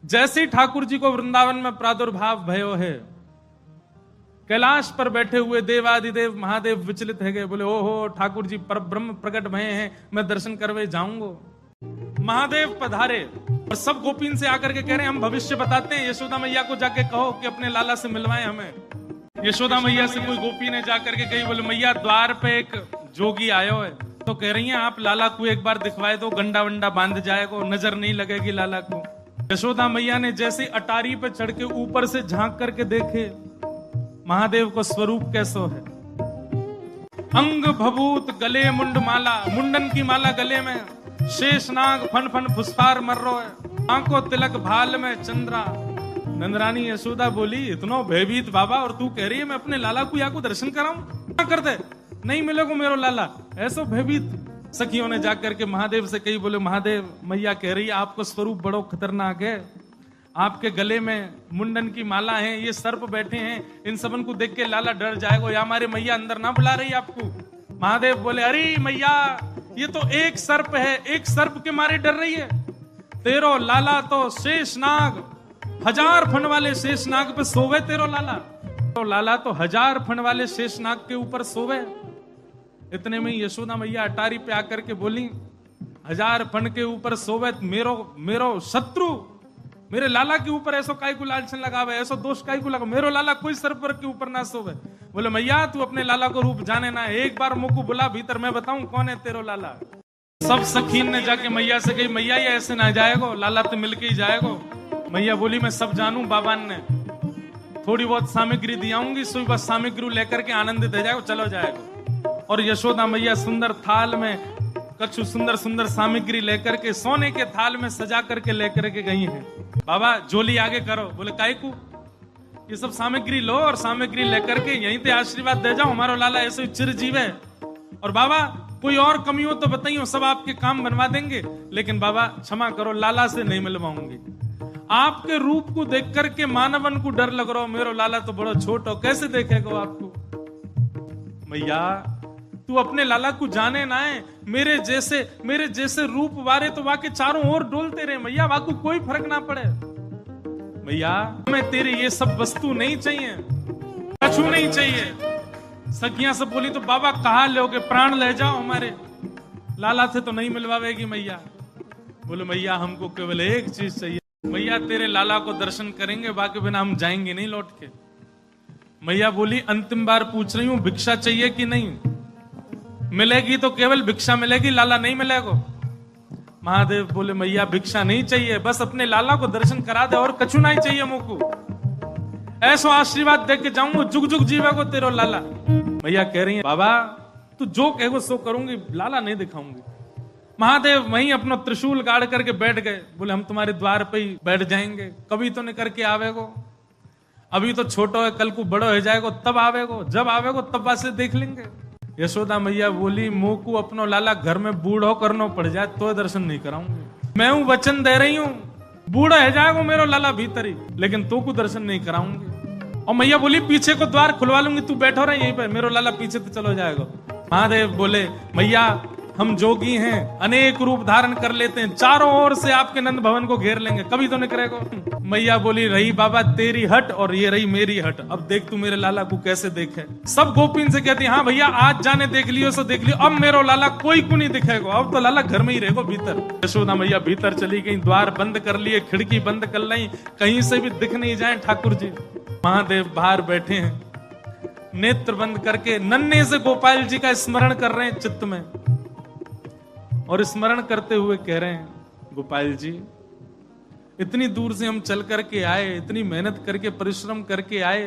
जैसे ही ठाकुर जी को वृंदावन में प्रादुर्भाव भयो है, कैलाश पर बैठे हुए देवादिदेव महादेव विचलित है गए, बोले ओहो ठाकुर जी पर ब्रह्म प्रकट भये हैं, मैं दर्शन करवे जाऊंगा। महादेव पधारे और सब गोपीन से आकर के कह रहे हैं हम भविष्य बताते हैं, यशोदा मैया को जाके कहो कि अपने लाला से मिलवाएं हमें। यशोदा मैया से कोई गोपी ने जाकर के कही, बोले मैया द्वार पे एक जोगी आयो है, तो कह रही हैं आप लाला को एक बार दिखवाए दो, गंडा वंडा बांध जाएगा, नजर नहीं लगेगी लाला को। यशोदा मैया ने जैसे अटारी पे चढ़ के ऊपर से झांक करके देखे महादेव को स्वरूप कैसो है, अंग भभूत गले मुंड माला, मुंडन की माला गले में, शेषनाग फन फन फुसफार मर रो है, आंखों तिलक भाल में चंद्रा। नंदरानी यशोदा बोली इतनो भयभीत बाबा, और तू कह रही है मैं अपने लाला को या को दर्शन कराऊं, क्या कर दे नहीं मिलेगा मेरो लाला, ऐसो भयभीत। सखियों ने जाकर के महादेव से कही, बोले महादेव मैया कह रही है आपको स्वरूप बड़ो खतरनाक है, आपके गले में मुंडन की माला है, ये सर्प बैठे हैं, इन सबन को देख के लाला डर जाएगा, या हमारे मैया अंदर ना बुला रही आपको। महादेव बोले अरे मैया ये तो एक सर्प है, एक सर्प के मारे डर रही है, तेरो लाला तो शेषनाग 1000 फन वाले शेषनाग पे सोवे, तेरो लाला तो लाला तो 1000 फन वाले शेषनाग के ऊपर सोवे। इतने में यशोदा मैया अटारी पे आकर के बोली 1000 फन के ऊपर सोवे, मेरो शत्रु मेरे लाला के ऊपर ऐसो काय को लालचन लगावे, ऐसो दोष काय को लगा, मेरो लाला कोई सर्प के ऊपर ना सोवे। बोले मैया तू अपने लाला को रूप जाने ना, एक बार मुझको बुला भीतर, मैं बताऊं कौन है तेरो लाला। सब सखीन ने जाके मैया से कही मैया ये ऐसे ना जाएगो, लाला तो मिलके ही जाएगो। मैया बोली मैं सब जानू, बाबान ने थोड़ी बहुत सामग्री दियाऊंगी, सुई बस सामग्री लेकर के आनंदित हो जाएगो, चलो जाएगो। और यशोदा मैया सुंदर थाल में कछु सुंदर सुंदर सामग्री लेकर के सोने के थाल में सजा करके लेकर के गई हैं। बाबा झोली आगे करो, बोले काय को, ये सब सामग्री लो और सामग्री लेकर के यहीं पे आशीर्वाद दे जाओ, हमारा लाला ऐसे चिरजीव है। और बाबा कोई और कमी हो तो बताइए, सब आपके काम बनवा देंगे, लेकिन बाबा क्षमा करो लाला से नहीं मिलवाऊंगी। आपके रूप को देख करके मानवन को डर लग रहा हो, मेरो लाला तो बड़ा छोट हो, कैसे देखेगा आपको। मैया तू अपने लाला को जाने ना है, मेरे जैसे रूप वारे तो वाके चारों ओर डोलते रहे मैया, वाको कोई फर्क ना पड़े। मैया हमें तेरी ये सब वस्तु नहीं चाहिए, कछु नहीं चाहिए। सखियां सब बोली तो बाबा कहा लोगे, प्राण ले जाओ हमारे, लाला से तो नहीं मिलवावेगी मैया। बोले मैया हमको केवल एक चीज चाहिए, मैया तेरे लाला को दर्शन करेंगे, बाकी बिना हम जाएंगे नहीं लौट के। मैया बोली अंतिम बार पूछ रही हूं भिक्षा चाहिए कि नहीं, मिलेगी तो केवल भिक्षा मिलेगी, लाला नहीं मिलेगा। महादेव बोले मैया भिक्षा नहीं चाहिए, बस अपने लाला को दर्शन करा दे और कछु नहीं चाहिए मुझको, ऐसा आशीर्वाद दे के जाऊंगा, जुग जुग जीवेगो तेरो लाला। मैया कह रही है बाबा तू जो कहेगो सो करूंगी, लाला नहीं दिखाऊंगी। महादेव वहीं अपना त्रिशूल गाड़ करके बैठ गए, बोले हम तुम्हारे द्वार पे ही बैठ जाएंगे, कभी तो नहीं करके आवेगो, अभी तो छोटो है, कल को बड़ो हो जाएगो तब आवेगो, जब आवेगो तब वासे देख लेंगे। यशोदा मैया बोली मुंह को अपनो लाला घर में बूढ़ो करना पड़ जाए तो दर्शन नहीं कराऊंगी, मैं हूं वचन दे रही हूं, बूढ़ा है जाएगा मेरो लाला भीतर ही, लेकिन तो को दर्शन नहीं कराऊंगी। और मैया बोली पीछे को द्वार खुलवा लूंगी, तू बैठो रहे यहीं पे, मेरो लाला पीछे तो चलो जाएगा। महादेव बोले मैया हम जोगी हैं, अनेक रूप धारण कर लेते हैं, चारों ओर से आपके नंद भवन को घेर लेंगे, कभी तो नहीं करेगा। मैया बोली रही बाबा तेरी हट और ये रही मेरी हट, अब देख तू मेरे लाला को कैसे देखे। सब गोपीन से कहती हाँ भैया आज जाने देख लियो सो देख लियो, अब मेरो लाला कोई को नहीं दिखेगा, अब तो लाला घर में ही रहेगा भीतर। यशोदा मैया भीतर चली गई, द्वार बंद कर लिए, खिड़की बंद कर ली, कहीं से भी दिख नहीं जाए ठाकुर जी। महादेव बाहर बैठे हैं, नेत्र बंद करके नन्हे से गोपाल जी का स्मरण कर रहे हैं चित्त में, और स्मरण करते हुए कह रहे हैं गोपाल जी इतनी दूर से हम चल करके आए, इतनी मेहनत करके परिश्रम करके आए,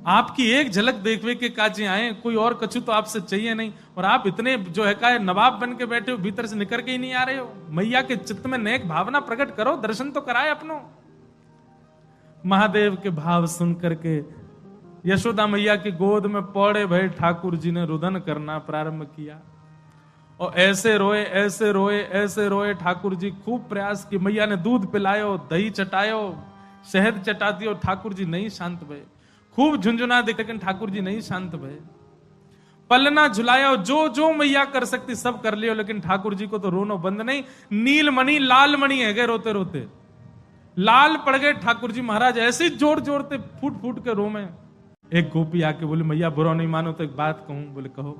आपकी एक झलक देखने के काजे आए, कोई और कछु तो आपसे चाहिए नहीं, और आप इतने जो है का नवाब बन के बैठे हो, भीतर से निकल के ही नहीं आ रहे हो। मैया के चित्त में नेक भावना प्रकट करो, दर्शन तो कराए अपनो। महादेव के भाव सुन करके यशोदा मैया की गोद में पौड़े भय ठाकुर जी ने रुदन करना प्रारंभ किया, और ऐसे रोए ऐसे रोए ऐसे रोए। ठाकुर जी खूब प्रयास की, मैया ने दूध पिलायो, दही चटायो, शहद चटा दियो, ठाकुर जी नहीं शांत भये। खूब झुंझुना दे, लेकिन ठाकुर जी नहीं शांत भये। पलना झुलायो, जो जो मैया कर सकती सब कर लियो, लेकिन ठाकुर जी को तो रोनो बंद नहीं। नीलमणि लालमणि है गए रोते रोते, लाल पड़ गए ठाकुर जी महाराज, ऐसे जोर जोरते फूट फूट के रो में। एक गोपी आके बोली मैया बुरा नहीं मानो तो एक बात कहूं। बोले कहो।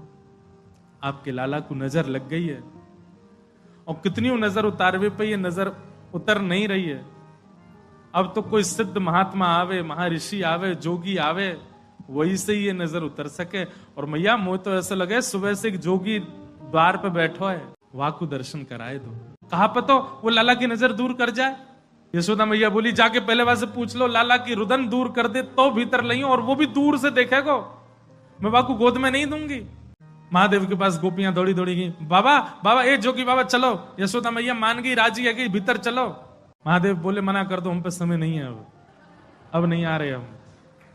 आपके लाला को नजर लग गई है, और कितनी नजर उतारवे पे ये नजर उतर नहीं रही है। अब तो कोई सिद्ध महात्मा आवे, महर्षि आवे, जोगी आवे, वही से ये नजर उतर सके। और मैया मुझे तो ऐसा लगे सुबह से एक जोगी द्वार पे बैठो है, वहां को दर्शन कराए दो। कहा पतो वो लाला की नजर दूर कर जाए। यशोदा मैया बोली जाके पहले वहां से पूछ लो, लाला की रुदन दूर कर दे तो भीतर लइयो, और वो भी दूर से देखेगो, मैं बाकू गोद में नहीं दूंगी। महादेव के पास गोपियां दौड़ी दौड़ी गई, बाबा बाबा ए जोगी बाबा चलो। यशोदा मैया मान गई, राजी है कि भीतर चलो। महादेव बोले मना कर दो, हम पे समय नहीं है, अब नहीं आ रहे हम,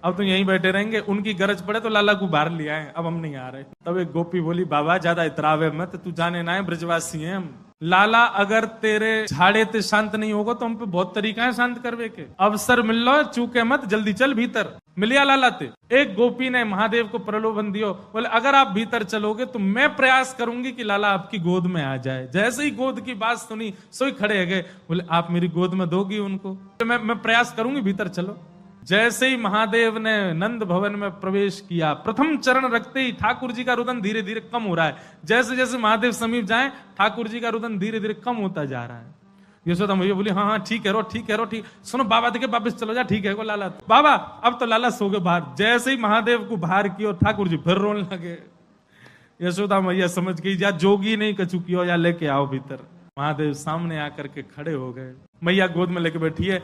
अब तो यहीं बैठे रहेंगे, उनकी गरज पड़े तो लाला को बाहर ले आए, अब हम नहीं आ रहे। तब एक गोपी बोली बाबा ज्यादा इतरावे मत, तू जाने ना है ब्रजवासी हैं हम। लाला अगर तेरे झाड़े ते शांत नहीं होगा तो हम पे बहुत तरीका है शांत करवे के। अवसर मिल लो, चूके मत, जल्दी चल भीतर। मिलिया लाला ते। एक गोपी ने महादेव को प्रलोभन दियो, बोले अगर आप भीतर चलोगे तो मैं प्रयास करूंगी कि लाला आपकी गोद में आ जाए। जैसे ही गोद की बात सुनी सोई खड़े गए, बोले आप मेरी गोद में दोगी उनको? मैं प्रयास करूंगी, भीतर चलो। जैसे ही महादेव ने नंद भवन में प्रवेश किया, प्रथम चरण रखते ही ठाकुर जी का रुदन धीरे धीरे कम हो रहा है। जैसे जैसे महादेव समीप जाए ठाकुर जी का रुदन धीरे धीरे कम होता जा रहा है। यशोदा मैया बोली हाँ हाँ ठीक है रो, ठीक है रो, ठीक। सुनो बाबा देखे वापिस चलो जा, ठीक है को लाला। बाबा अब तो लाला सो गए बाहर। जैसे ही महादेव को बाहर किया ठाकुर जी फिर रोने लगे। यशोदा मैया समझ गई या जोगी नहीं कछु किया, या लेके आओ भीतर। महादेव सामने आकर के खड़े हो गए, मैया गोद में लेके बैठी है,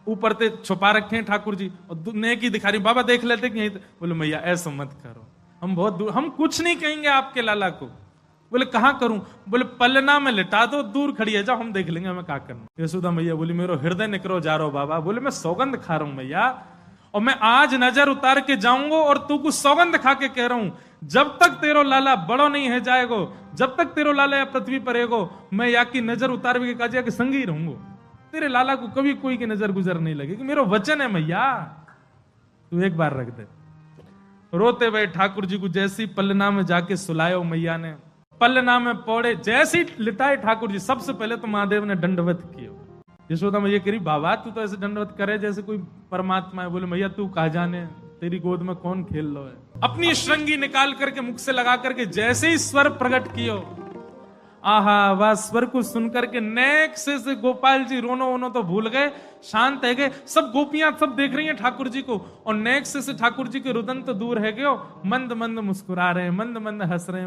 ऊपर ते छुपा रखे हैं ठाकुर जी, और नेकी दिखा रही। बाबा देख लेते कि यहीं। बोले मैया ऐसा मत करो, हम बहुत दूर, हम कुछ नहीं कहेंगे आपके लाला को। बोले कहां करूं? बोले पलना में लिटा दो, दूर खड़ी है, जाओ हम देख लेंगे हमें क्या करना। यशोदा मैया बोली मेरो हृदय निकरो जा रहा बाबा। बोले मैं सौगंध खा रहा हूं मैया, और मैं आज नजर उतार के जाऊंगा, और तू कुछ सौगंध खा के कह रहा हूं जब तक तेरो लाला बड़ो नहीं है जाएगो, जब तक तेरो लाला या पृथ्वी पर रहेगो, मैं या की नजर उतार के काजिया के संग ही रहूंगा। तेरे लाला को कभी कोई की नजर गुजर नहीं लगेगी, मेरा वचन है मैया, तू एक बार रख दे। रोते हुए ठाकुर जी को जैसी पलना में जाके सुलायो मैया ने, पलना में पौड़े जैसी लिटाए ठाकुर जी। सबसे पहले तो महादेव ने दंडवत किया। यशोदा मैया कह रही बाबा तू तो ऐसे दंडवत करे जैसे कोई परमात्मा है। बोले मैया तू कहा जाने, तेरी गोद में कौन खेल लो है। अपनी श्रृंगी निकाल करके मुख से लगा करके जैसे ही स्वर प्रकट कियो, आहा वह स्वर को सुनकर के नेक से गोपाल जी रोनो वोनो तो भूल गए, शांत है गए। सब गोपियां सब देख रही हैं ठाकुर जी को, और नेक से ठाकुर जी के रुदन तो दूर है गयो, मंद मंद मुस्कुरा रहे हैं, मंद मंद हंस रहे हैं।